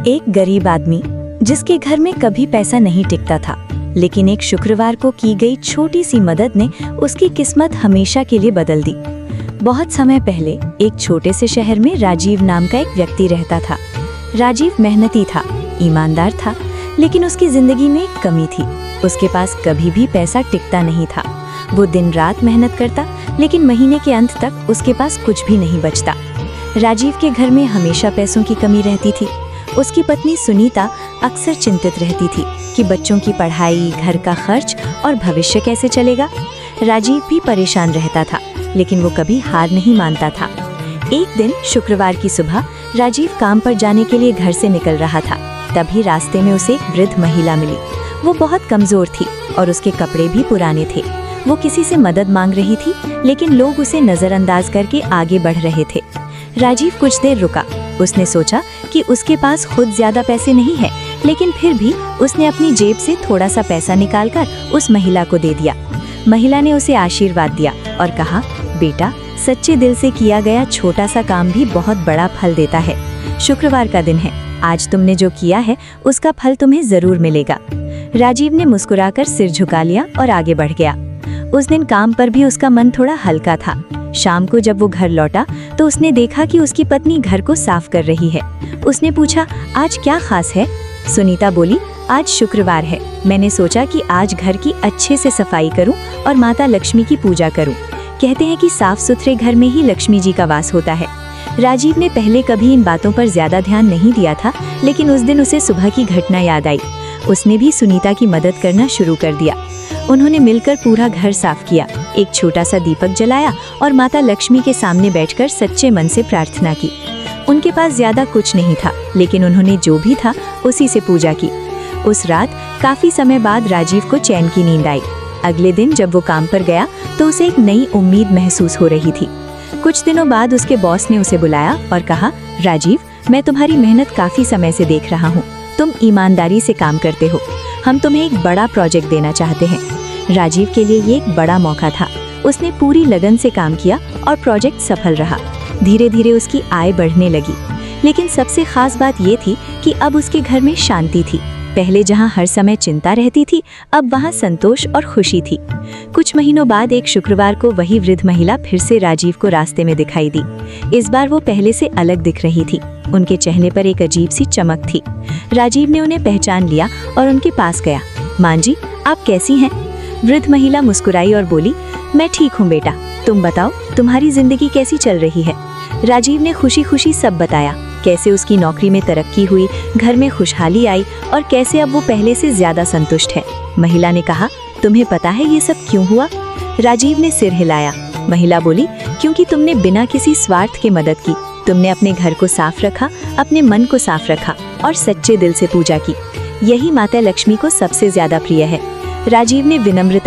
एक गरीब आदमी जिसके घर में कभी पैसा नहीं टिकता था, लेकिन एक शुक्रवार को की गई छोटी सी मदद ने उसकी किस्मत हमेशा के लिए बदल दी। बहुत समय पहले एक छोटे से शहर में राजीव नाम का एक व्यक्ति रहता था। राजीव मेहनती था, ईमानदार था, लेकिन उसकी जिंदगी में एक कमी थी। उसके पास कभी भी पैसा टिकता नहीं था। वो दिन रात मेहनत करता, लेकिन महीने के अंत तक उसके पास कुछ भी नहीं बचता। राजीव के घर में हमेशा पैसों की कमी रहती थी। उसकी पत्नी सुनीता अक्सर चिंतित रहती थी कि बच्चों की पढ़ाई, घर का खर्च और भविष्य कैसे चलेगा। राजीव भी परेशान रहता था, लेकिन वो कभी हार नहीं मानता था। एक दिन शुक्रवार की सुबह राजीव काम पर जाने के लिए घर से निकल रहा था। तभी रास्ते में उसे एक वृद्ध महिला मिली। वो बहुत कमजोर थी और उसके कपड़े भी पुराने थे। वो किसी से मदद मांग रही थी, लेकिन लोग उसे नजरअंदाज करके आगे बढ़ रहे थे। राजीव कुछ देर रुका। उसने सोचा कि उसके पास खुद ज्यादा पैसे नहीं है, लेकिन फिर भी उसने अपनी जेब से थोड़ा सा पैसा निकालकर उस महिला को दे दिया। महिला ने उसे आशीर्वाद दिया और कहा, बेटा, सच्चे दिल से किया गया छोटा सा काम भी बहुत बड़ा फल देता है। शुक्रवार का दिन है, आज तुमने जो किया है उसका फल तुम्हें जरूर मिलेगा। राजीव ने मुस्कुराकर सिर झुका लिया और आगे बढ़ गया। उस दिन काम पर भी उसका मन थोड़ा हल्का था। शाम को जब वो घर लौटा तो उसने देखा कि उसकी पत्नी घर को साफ कर रही है। उसने पूछा, आज क्या खास है? सुनीता बोली, आज शुक्रवार है, मैंने सोचा कि आज घर की अच्छे से सफाई करूं और माता लक्ष्मी की पूजा करूं। कहते हैं कि साफ सुथरे घर में ही लक्ष्मी जी का वास होता है। राजीव ने पहले कभी इन बातों पर ज्यादा ध्यान नहीं दिया था, लेकिन उस दिन उसे सुबह की घटना याद आई। उसने भी सुनीता की मदद करना शुरू कर दिया। उन्होंने मिलकर पूरा घर साफ किया, एक छोटा सा दीपक जलाया और माता लक्ष्मी के सामने बैठकर सच्चे मन से प्रार्थना की। उनके पास ज्यादा कुछ नहीं था, लेकिन उन्होंने जो भी था उसी से पूजा की। उस रात काफी समय बाद राजीव को चैन की नींद आई। अगले दिन जब वो काम पर गया तो उसे एक नई उम्मीद महसूस हो रही थी। कुछ दिनों बाद उसके बॉस ने उसे बुलाया और कहा, राजीव, मैं तुम्हारी मेहनत काफी समय से देख रहा हूँ। तुम ईमानदारी से काम करते हो। हम तुम्हें एक बड़ा प्रोजेक्ट देना चाहते हैं। राजीव के लिए ये एक बड़ा मौका था। उसने पूरी लगन से काम किया और प्रोजेक्ट सफल रहा। धीरे धीरे उसकी आय बढ़ने लगी, लेकिन सबसे खास बात ये थी कि अब उसके घर में शांति थी। पहले जहां हर समय चिंता रहती थी, अब वहां संतोष और खुशी थी। कुछ महीनों बाद एक शुक्रवार को वही वृद्ध महिला फिर से राजीव को रास्ते में दिखाई दी। इस बार वो पहले से अलग दिख रही थी। उनके चेहरे पर एक अजीब सी चमक थी। राजीव ने उन्हें पहचान लिया और उनके पास गया। मां जी, आप कैसी हैं? वृद्ध महिला मुस्कुराई और बोली, मैं ठीक हूँ बेटा, तुम बताओ, तुम्हारी जिंदगी कैसी चल रही है? राजीव ने खुशी खुशी सब बताया, कैसे उसकी नौकरी में तरक्की हुई, घर में खुशहाली आई और कैसे अब वो पहले से ज्यादा संतुष्ट है। महिला ने कहा, तुम्हें पता है ये सब क्यों हुआ? राजीव ने सिर हिलाया। महिला बोली, क्योंकि तुमने बिना किसी स्वार्थ के मदद की। तुमने अपने घर को साफ रखा, अपने मन को साफ रखा और सच्चे दिल से पूजा की। यही माता लक्ष्मी को सबसे ज्यादा प्रिय है। राजीव ने विनम्रता